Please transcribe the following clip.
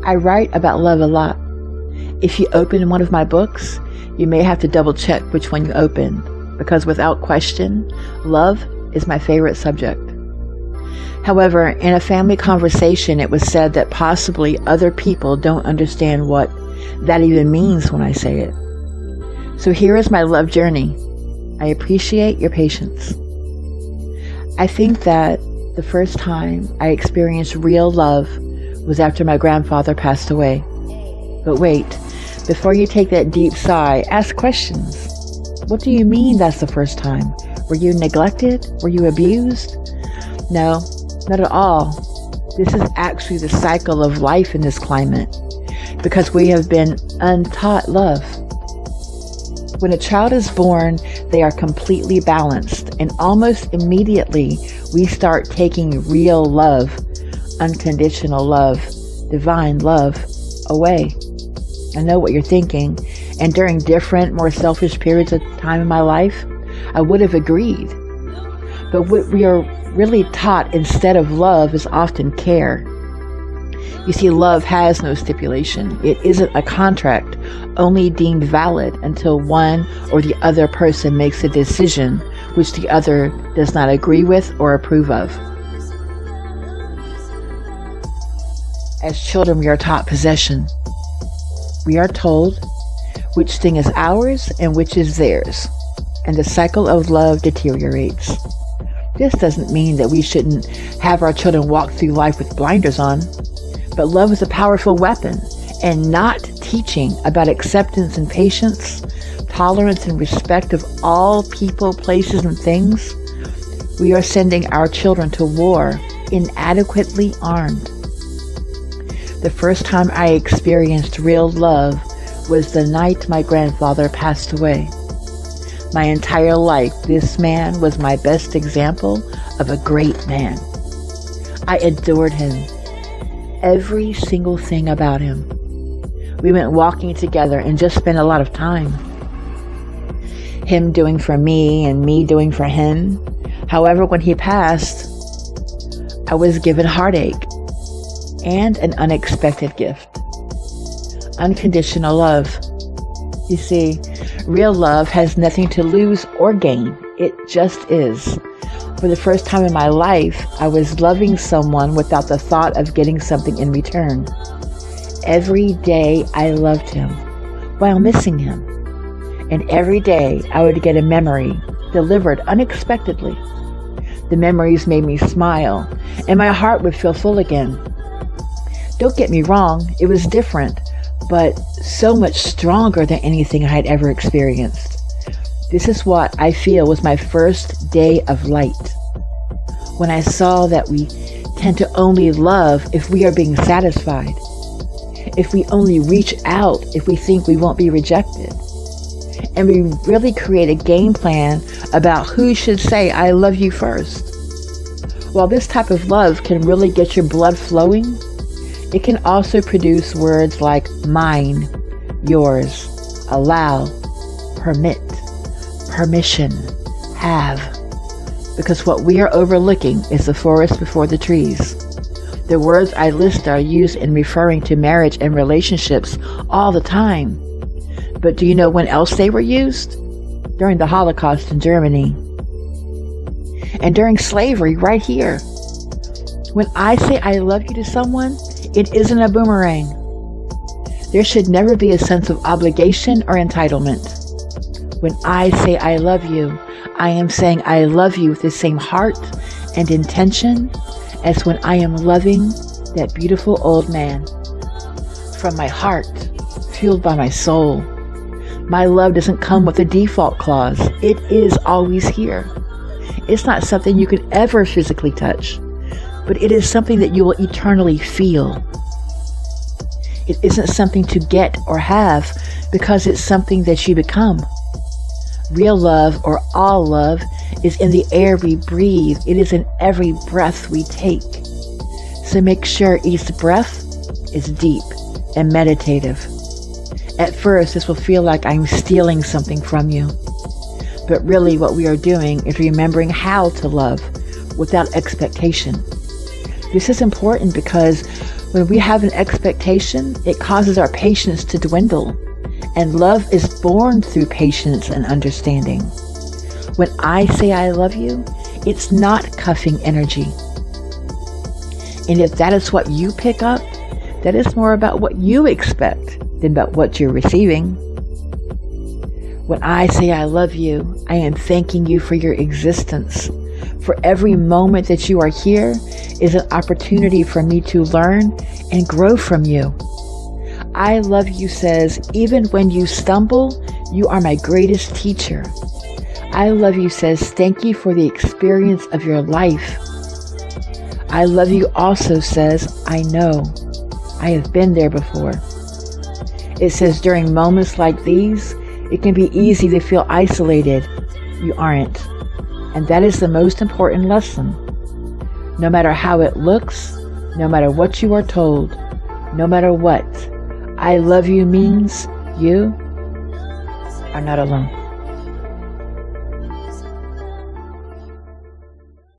I write about love a lot. If you open one of my books, you may have to double check which one you open, because without question, love is my favorite subject. However, in a family conversation, it was said that possibly other people don't understand what that even means when I say it. So here is my love journey. I appreciate your patience. I think that the first time I experienced real love was after my grandfather passed away. But wait, before you take that deep sigh, ask questions. What do you mean that's the first time? Were you neglected? Were you abused? No, not at all. This is actually the cycle of life in this climate, because we have been untaught love. When a child is born, they are completely balanced, and almost immediately we start taking real love, unconditional love, divine love away. I know what you're thinking, and during different, more selfish periods of time in my life, I would have agreed. But what we are really taught instead of love is often care. You see, love has no stipulation. It isn't a contract, only deemed valid until one or the other person makes a decision which the other does not agree with or approve of. As children, we are taught possession. We are told which thing is ours and which is theirs, and the cycle of love deteriorates. This doesn't mean that we shouldn't have our children walk through life with blinders on, but love is a powerful weapon, and not teaching about acceptance and patience, tolerance and respect of all people, places, and things, we are sending our children to war inadequately armed. The first time I experienced real love was the night my grandfather passed away. My entire life, this man was my best example of a great man. I adored him. Every single thing about him. We went walking together and just spent a lot of time. Him doing for me and me doing for him. However, when he passed, I was given heartache and an unexpected gift. Unconditional love. You see, real love has nothing to lose or gain. It just is. For the first time in my life, I was loving someone without the thought of getting something in return. Every day I loved him while missing him. And every day I would get a memory delivered unexpectedly. The memories made me smile, and my heart would feel full again. Don't get me wrong, it was different, but so much stronger than anything I had ever experienced. This is what I feel was my first day of light. When I saw that we tend to only love if we are being satisfied. If we only reach out if we think we won't be rejected. And we really create a game plan about who should say, I love you first. While this type of love can really get your blood flowing, it can also produce words like mine, yours, allow, permit, permission, have. Because what we are overlooking is the forest before the trees. The words I list are used in referring to marriage and relationships all the time. But do you know when else they were used? During the Holocaust in Germany. And during slavery right here. When I say I love you to someone, it isn't a boomerang. There should never be a sense of obligation or entitlement. When I say I love you, I am saying I love you with the same heart and intention as when I am loving that beautiful old man. From my heart, fueled by my soul. My love doesn't come with a default clause. It is always here. It's not something you could ever physically touch, but it is something that you will eternally feel. It isn't something to get or have, because it's something that you become. Real love, or all love, is in the air we breathe. It is in every breath we take. So make sure each breath is deep and meditative. At first, this will feel like I'm stealing something from you. But really what we are doing is remembering how to love without expectation. This is important because when we have an expectation, it causes our patience to dwindle. And love is born through patience and understanding. When I say I love you, it's not cuffing energy. And if that is what you pick up, that is more about what you expect than about what you're receiving. When I say I love you, I am thanking you for your existence. For every moment that you are here is an opportunity for me to learn and grow from you. I love you says, even when you stumble, you are my greatest teacher. I love you says, thank you for the experience of your life. I love you also says, I know. I have been there before. It says during moments like these, it can be easy to feel isolated. You aren't. And that is the most important lesson. No matter how it looks, no matter what you are told, no matter what, I love you means you are not alone.